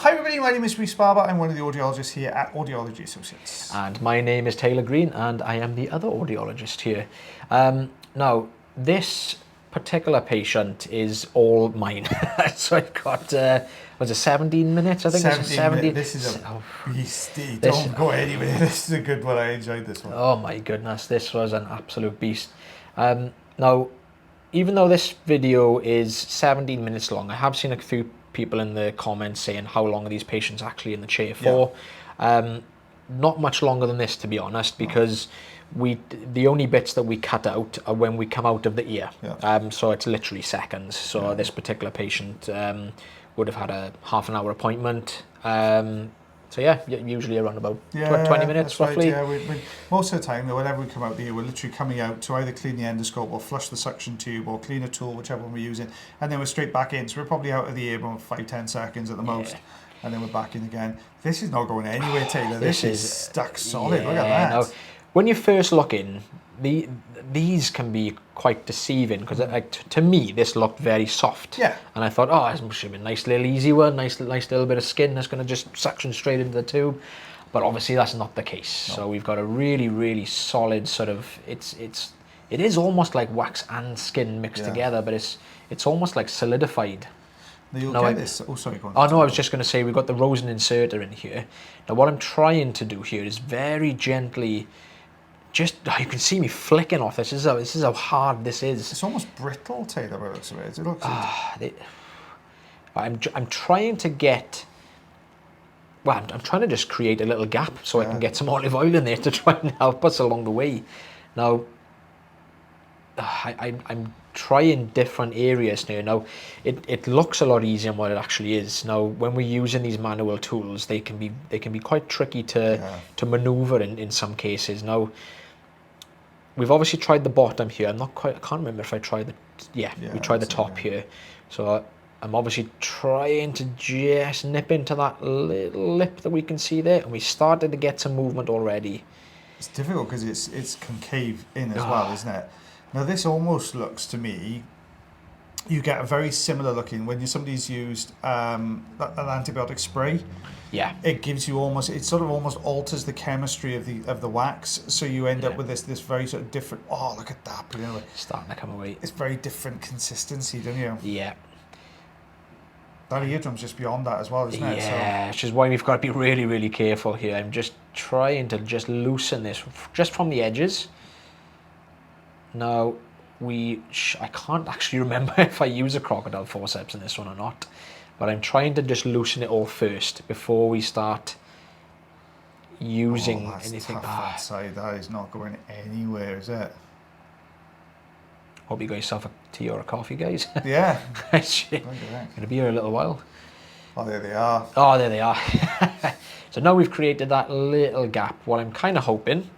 Hi everybody, my name is Rhys Barber. I'm one of the audiologists here at Audiology Associates. And my name is Taylor Green, and I am the other audiologist here. Now, this particular patient is all mine. So I've got, was it 17 minutes? I think it's 17. This is a beastie. Don't go anywhere. This is a good one. I enjoyed this one. Oh my goodness, this was an absolute beast. Now, even though this video is 17 minutes long, I have seen a few people in the comments saying how long are these patients actually in the chair for. Yeah. Not much longer than this, to be honest, because the only bits that we cut out are when we come out of the ear. Yeah. So it's literally seconds. So this particular patient would have had a half an hour appointment. So yeah, usually around about 20 minutes roughly. Right, yeah, most of the time, whenever we come out here, we're literally coming out to either clean the endoscope or flush the suction tube or clean a tool, whichever one we're using, and then we're straight back in. So we're probably out of the ear about 5-10 seconds at the most, and then we're back in again. This is not going anywhere, Taylor. This is stuck solid. Look at that. Now, when you first look in, these can be quite deceiving because to me this looked very soft. Yeah. And I thought, oh, this should be a nice little easy one, nice little bit of skin that's going to just suction straight into the tube. But obviously that's not the case. No. So we've got a really solid sort of, it is almost like wax and skin mixed together, but it's almost like solidified. Now this. Oh, sorry, go on. Oh no, I was just going to say we've got the rosin inserter in here. Now what I'm trying to do here is very gently. Just, you can see me flicking off this. This is how hard this is. It's almost brittle, Taylor, by the looks of it. It looks I'm trying to get, well, I'm trying to just create a little gap so I can get some olive oil in there to try and help us along the way. Now, I'm trying different areas here. Now, it looks a lot easier than what it actually is. Now, when we're using these manual tools, they can be quite tricky to maneuver in some cases. Now, we've obviously tried the bottom here. I can't remember if I tried we tried the top here. So I'm obviously trying to just nip into that little lip that we can see there, and we started to get some movement already. It's difficult because it's concave in as well, isn't it? Now this almost looks to me, you get a very similar looking when somebody's used an antibiotic spray. Yeah. It gives you it sort of almost alters the chemistry of the wax, so you end up with this very sort of different. Oh, look at that! But anyway, starting to come away. It's very different consistency, don't you? Yeah. That eardrum's just beyond that as well, isn't it? Yeah, which is why we've got to be really careful here. I'm just trying to just loosen this just from the edges. Now, I can't actually remember if I use a crocodile forceps in this one or not, but I'm trying to just loosen it all first before we start using anything. That side, that is not going anywhere, is it? Hope you got yourself a tea or a coffee, guys. Yeah. Gonna be here a little while. Oh, there they are. Oh, there they are. So now we've created that little gap. What I'm kind of hoping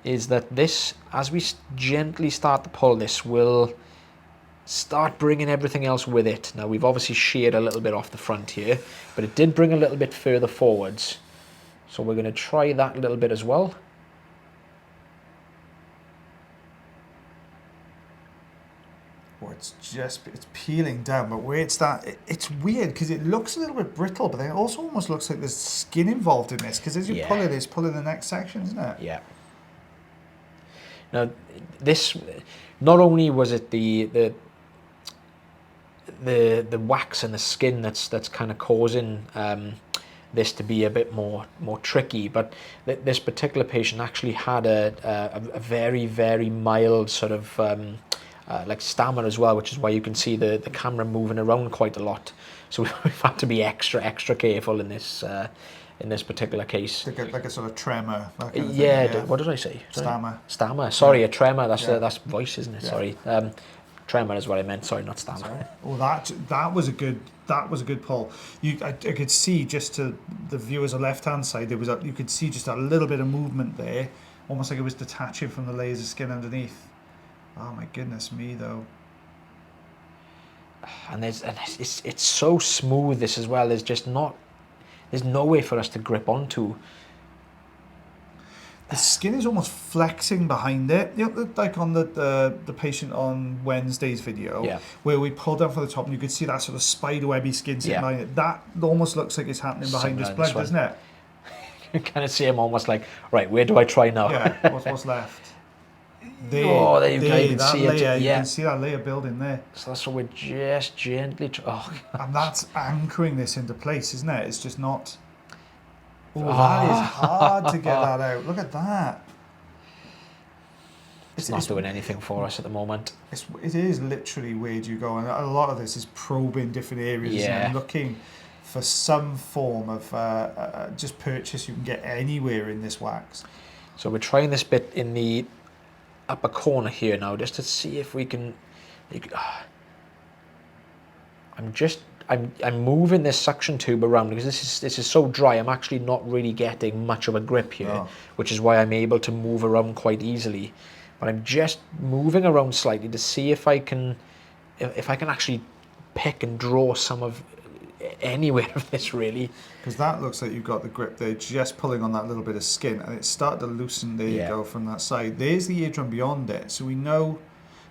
is that this, as we gently start to pull this, will start bringing everything else with it. Now we've obviously sheared a little bit off the front here, but it did bring a little bit further forwards. So we're going to try that a little bit as well. Oh, it's peeling down, but where it's weird because it looks a little bit brittle, but it also almost looks like there's skin involved in this because as you pull it, it's pulling the next section, isn't it? Yeah. Now, this, not only was it the wax and the skin that's kind of causing this to be a bit more tricky, but this particular patient actually had a very mild sort of like stammer as well, which is why you can see the camera moving around quite a lot. So we've had to be extra careful in this particular case. Like a sort of tremor. That kind of thing, what did I say? Stammer. Sorry, a tremor. That's voice, isn't it? Yeah. Sorry. Tremor is what I meant. Sorry, not stammer. Sorry. Oh, that was a good pull. I could see just to the viewer's left-hand side. You could see just a little bit of movement there, almost like it was detaching from the layers of skin underneath. Oh my goodness me, though. And it's so smooth this as well. There's no way for us to grip onto. the skin is almost flexing behind it. You know, like on the patient on Wednesday's video, Yeah. where we pulled down from the top and you could see that sort of spiderwebby skin sitting Yeah. behind it. That almost looks like it's happening behind Similar this in plug, this one. doesn't it? You kind of see him almost like, right, where do I try now? Yeah, what's left? Oh, there you go, you can that see it, layer, you yeah. can see that layer building there. So that's what we're just gently... And that's anchoring this into place, isn't it? It's just not... Oh, that is hard to get that out. Look at that. It's not doing anything for us at the moment. It is literally where do you go, and a lot of this is probing different areas, isn't it? Yeah. And looking for some form of just purchase you can get anywhere in this wax. So we're trying this bit in the upper corner here now, just to see if we can... I'm moving this suction tube around because this is so dry. I'm actually not really getting much of a grip here, No. which is why I'm able to move around quite easily. But I'm just moving around slightly to see if I can actually pick and draw some of anywhere of this, really. Because that looks like you've got the grip there, just pulling on that little bit of skin, and it's started to loosen. There you go from that side. There's the eardrum beyond it, so we know.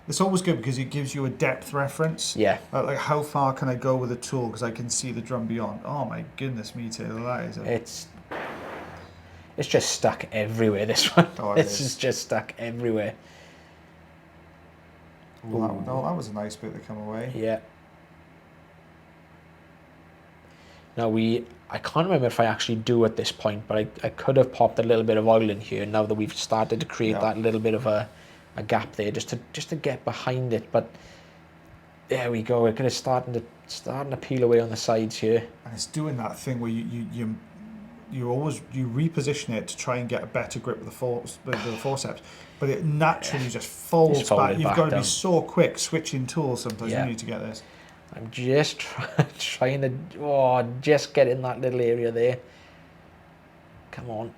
It's always good because it gives you a depth reference. Yeah. Like how far can I go with the tool because I can see the drum beyond. Oh my goodness me, Taylor, that is It's just stuck everywhere, this one. Oh, This is just stuck everywhere. that was a nice bit to come away. Yeah. Now I can't remember if I actually do at this point, but I could have popped a little bit of oil in here now that we've started to create that little bit of a gap there, just to get behind it. But there we go. We're kind of starting to peel away on the sides here. And it's doing that thing where you reposition it to try and get a better grip with the forceps, but it naturally just folds back. You've got to be so quick switching tools sometimes. You need to get this. I'm just trying to just get in that little area there. Come on.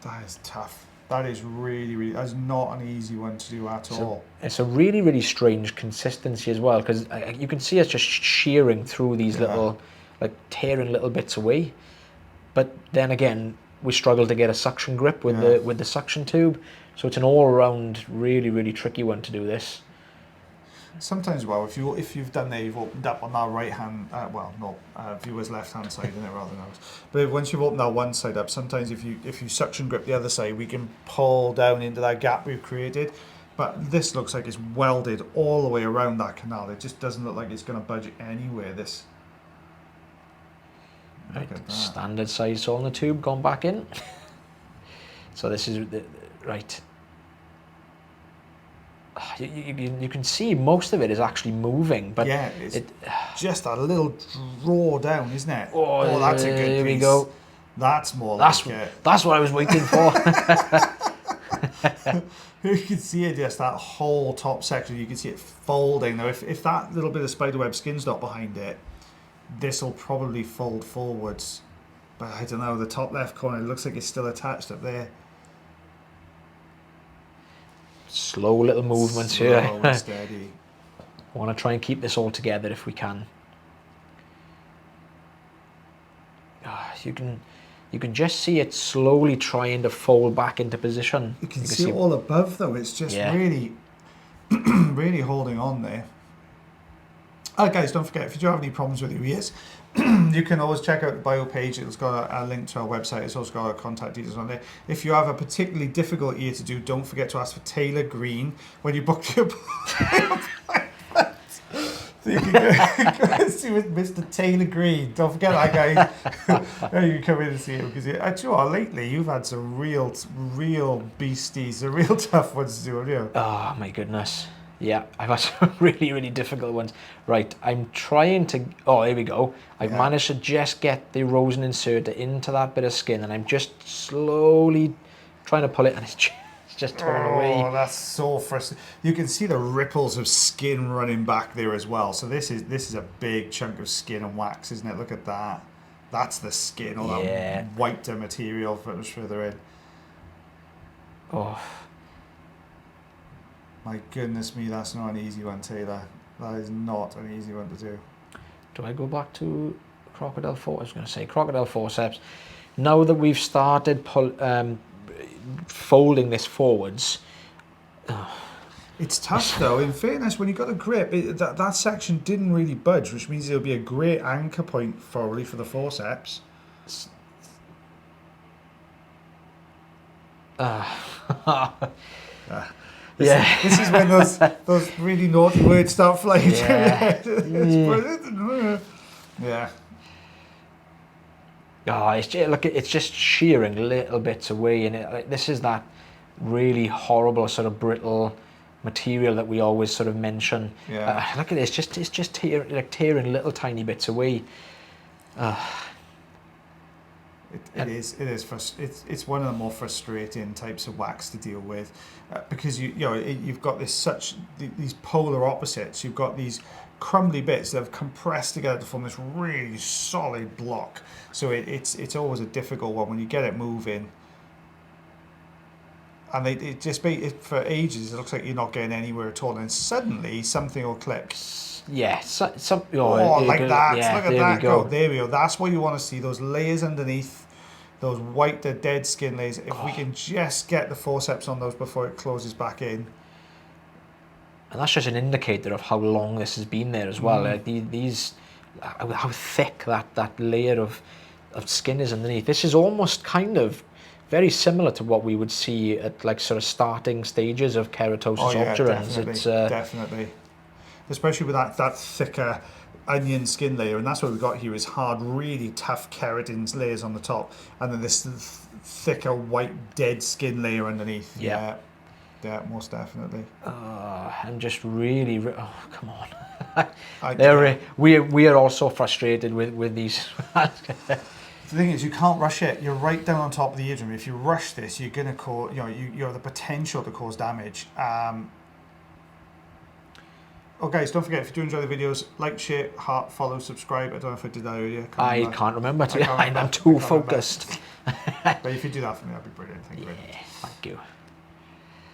That is tough. That is really, that's not an easy one to do at all. It's a really, really strange consistency as well, because you can see us just shearing through these little, like tearing little bits away. But then again, we struggle to get a suction grip with the suction tube. So it's an all-around really, really tricky one to do this. Sometimes, if you've done there, you've opened up on that right hand, viewer's left hand side, isn't it, rather than ours. But once you've opened that one side up, sometimes if you suction grip the other side, we can pull down into that gap we've created. But this looks like it's welded all the way around that canal. It just doesn't look like it's going to budge anywhere. This. Right, standard size hole in the tube gone back in. So this is right. You can see most of it is actually moving, but yeah, it's just a little draw down, isn't it? Oh, that's a good piece. Here we go. That's more like it. That's what I was waiting for. You can see it, just that whole top section. You can see it folding. Now, if that little bit of spiderweb skin's not behind it, this will probably fold forwards. But I don't know. The top left corner, it looks like it's still attached up there. Slow little movements Slow here. and steady. I want to try and keep this all together if we can. You can just see it slowly trying to fold back into position. You can see it all above though. It's just really, really holding on there. Guys, don't forget, if you do have any problems with your ears, you can always check out the bio page. It's got a link to our website. It's also got our contact details on there. If you have a particularly difficult ear to do, don't forget to ask for Taylor Green when you book your appointment. So you can go and see with Mr. Taylor Green. Don't forget that, guys. You can come in and see him, because actually, lately you've had some real beasties, the real tough ones to do, haven't you? Oh my goodness. Yeah, I've had some really, really difficult ones. Right, I'm trying to... Oh, here we go. I've managed to just get the rosin inserter into that bit of skin, and I'm just slowly trying to pull it, and it's just torn away. Oh, that's so frustrating. You can see the ripples of skin running back there as well. So this is a big chunk of skin and wax, isn't it? Look at that. That's the skin, all that white material further in. Oh... My goodness me, that's not an easy one, Taylor. That is not an easy one to do. Do I go back to crocodile forceps? I was going to say crocodile forceps. now that we've started folding this forwards. It's tough though. In fairness, when you got a grip, that section didn't really budge, which means it'll be a great anchor point probably for the forceps. This is when those really naughty words start flying through your head. Yeah. Oh, it's just shearing little bits away, and this is that really horrible sort of brittle material that we always sort of mention. Yeah. Look at this, it's just tearing little tiny bits away. It's one of the more frustrating types of wax to deal with, because you've got these polar opposites. You've got these crumbly bits that have compressed together to form this really solid block. So it's always a difficult one when you get it moving. And for ages it looks like you're not getting anywhere at all, and suddenly something will click. Yeah, like that. Yeah, look at that go. There we go. That's what you want to see. Those layers underneath, those white, the dead skin layers. If we can just get the forceps on those before it closes back in. And that's just an indicator of how long this has been there as well. Like how thick that layer of skin is underneath. This is almost kind of very similar to what we would see at like sort of starting stages of keratosis obturans. Definitely. Especially with that thicker onion skin layer, and that's what we've got here is hard, really tough keratin layers on the top, and then this thicker white dead skin layer underneath. Yeah, most definitely. And just really, come on. We are all so frustrated with these. The thing is, you can't rush it. You're right down on top of the eardrum. If you rush this, you're gonna cause, you have the potential to cause damage. Oh guys, don't forget, if you do enjoy the videos, like, share, heart, follow, subscribe. I don't know if I did that earlier. I can't remember. I'm too focused. But if you do that for me, that'd be brilliant. Thank you very much. Thank you.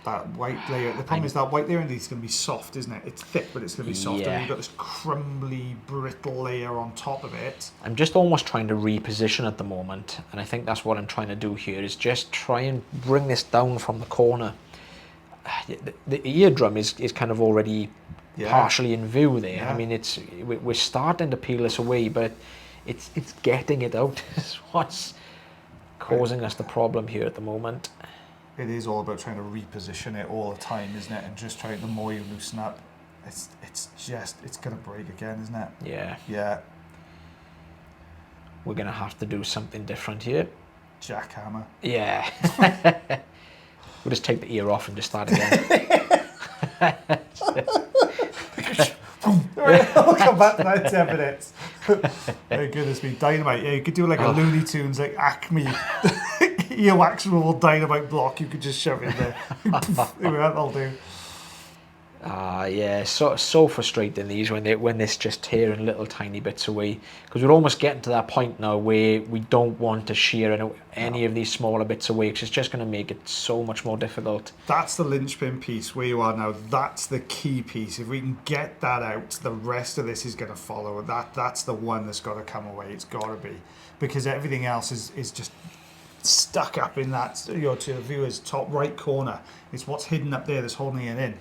That white layer, the problem is that white layer underneath is going to be soft, isn't it? It's thick, but it's going to be soft. And you've got this crumbly, brittle layer on top of it. I'm just almost trying to reposition at the moment, and I think that's what I'm trying to do here, is just try and bring this down from the corner. The eardrum is kind of already partially in view there. Yeah. I mean, we're starting to peel this away, but it's getting it out is what's causing us the problem here at the moment. It is all about trying to reposition it all the time, isn't it? And just trying, the more you loosen up, it's going to break again, isn't it? Yeah. Yeah. We're going to have to do something different here. Jackhammer. Yeah. We'll just take the ear off and just start again. We'll come back to that in 10 minutes. Very good, it's been dynamite. Yeah, you could do like a Looney Tunes, like Acme earwax removal dynamite block. You could just shove it in there. That'll do. Yeah, so frustrating these when this just tearing little tiny bits away, because we're almost getting to that point now where we don't want to shear any of these smaller bits away, because it's just going to make it so much more difficult. That's the linchpin piece where you are now. That's the key piece. If we can get that out, the rest of this is going to follow. That's the one that's got to come away. It's got to be, because everything else is just stuck up in that, to the viewer's top right corner. It's what's hidden up there that's holding it in.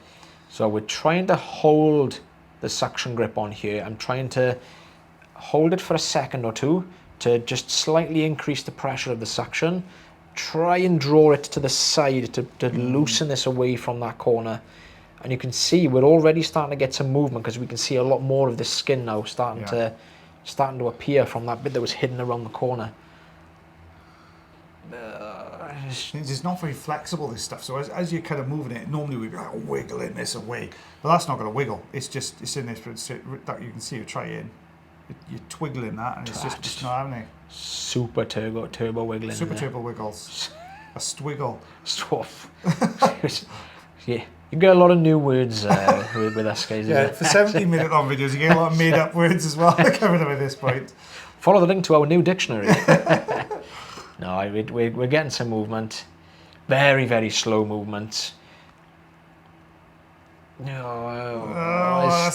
So we're trying to hold the suction grip on here. I'm trying to hold it for a second or two to just slightly increase the pressure of the suction. Try and draw it to the side to loosen this away from that corner. And you can see we're already starting to get some movement, because we can see a lot more of the skin now starting to appear from that bit that was hidden around the corner. It's not very flexible, this stuff. So as you're kind of moving it, normally we'd be like wiggling this away, but that's not going to wiggle. It's in this that you can see. You try in, you're twiggling that, and it's just not happening. Super turbo wiggling. Super turbo wiggles. A swiggle. Stuff. Yeah, you get a lot of new words with us guys. Yeah, for 17-minute long videos, you get a lot of made-up words as well coming up at this point. Follow the link to our new dictionary. No, we're getting some movement. Very, very slow movement. It's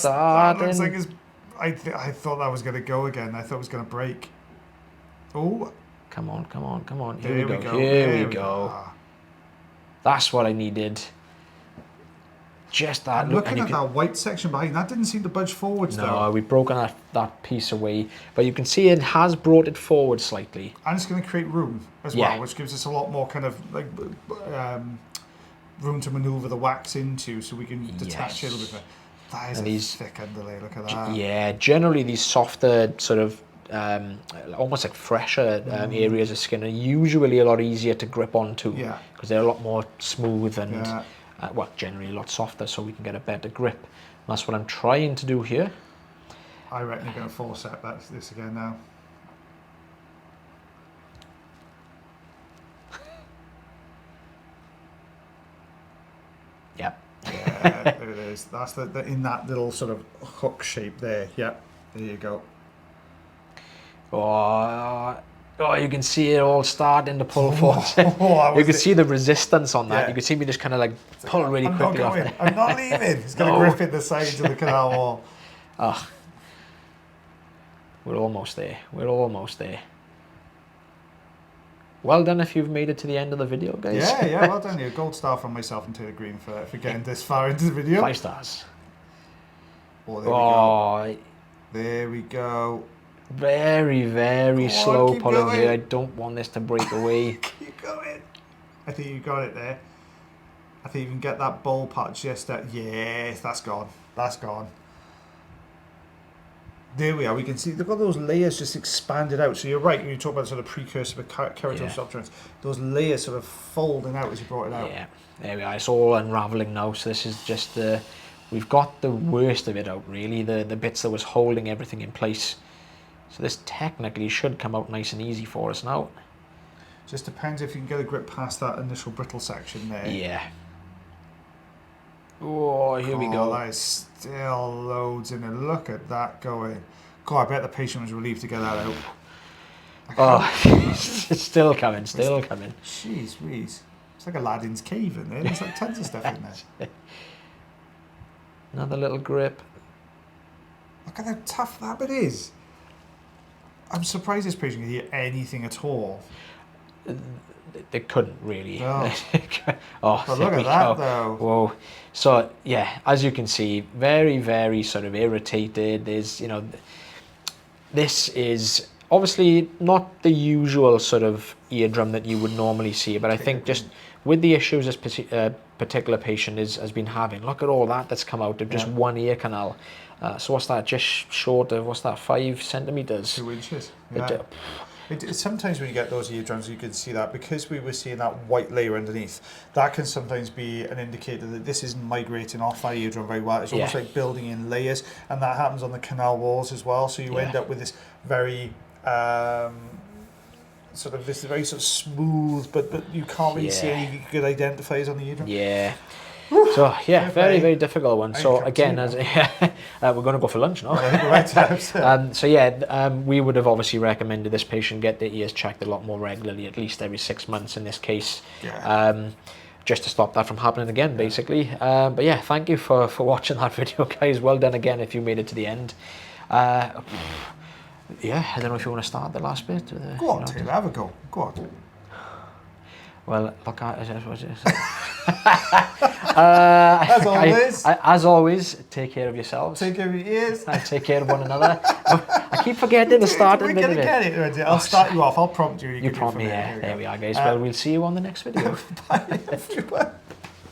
starting. That looks like I thought that was going to go again. I thought it was going to break. Oh, Come on, come on, come on. There Here we go. Here we go. That's what I needed. Just that. I'm looking at that white section behind. That didn't seem to budge forwards though. No, we've broken that piece away. But you can see it has brought it forward slightly. And it's going to create room as well, which gives us a lot more kind of like room to maneuver the wax into, so we can detach it a little bit. That is a thick underlay. Look at that. Yeah, generally these softer sort of almost like fresher areas of skin are usually a lot easier to grip onto because they're a lot more smooth and well, generally a lot softer, so we can get a better grip. And that's what I'm trying to do here. I reckon you're going to force this again now. Yep. Yeah, there it is. That's the in that little sort of hook shape there. Yep. There you go. Oh, you can see it all starting to pull forward. You can see the resistance on that. You can see me just kind of like pull really quickly off it. I'm not leaving. It's going to grip in the sides of the canal wall. Oh, we're almost there. We're almost there. Well done if you've made it to the end of the video, guys. Yeah, well done you. Gold star from myself and Taylor Green for getting this far into the video. 5 stars. Oh, there we go. There we go. Very, very slow pulling here. I don't want this to break away. Keep going. I think you got it there. I think you can get that bowl part just that. Yes, that's gone. That's gone. There we are. We can see they've got those layers just expanded out. So you're right when you talk about sort of precursor of keratin substance. Those layers sort of folding out as you brought it out. Yeah, there we are. It's all unraveling now. So this is just the. We've got the worst of it out. Really, the bits that was holding everything in place. So this technically should come out nice and easy for us now. Just depends if you can get a grip past that initial brittle section there. Yeah. Oh, here we go. That is still loads in it. Look at that going. God, I bet the patient was relieved to get that out. Oh, it's still coming, still coming. Jeez, Rhys. It's like Aladdin's cave in there. There's like tons of stuff in there. Another little grip. Look at how tough that bit is. I'm surprised this patient can hear anything at all. They couldn't really. No. Oh, but look at that though. Whoa. So yeah, as you can see, very, very sort of irritated. There's, you know, this is obviously not the usual sort of eardrum that you would normally see, but I think just with the issues this particular patient has been having, look at all that's come out of just one ear canal. So what's that? Just short of, what's that, 5 centimeters? 2 inches. Yeah. Sometimes when you get those eardrums, you can see that because we were seeing that white layer underneath. That can sometimes be an indicator that this isn't migrating off our eardrum very well. It's almost like building in layers, and that happens on the canal walls as well. So you end up with this very sort of smooth, but you can't really see any good identifiers on the eardrum. Yeah. So yeah, very, very difficult one. So again, as we're going to go for lunch now. So yeah, we would have obviously recommended this patient get their ears checked a lot more regularly, at least every 6 months in this case, just to stop that from happening again, basically. But yeah, thank you for watching that video, guys. Well done again if you made it to the end. Yeah, I don't know if you want to start the last bit. Go on, Taylor, have a go. Go on. Well, look, as always, take care of yourselves. Take care of your ears. And take care of one another. I keep forgetting to start We're going to get it. I'll start you off. I'll prompt you. You prompt me, yeah. There we are, guys. Well, we'll see you on the next video. Bye, everyone.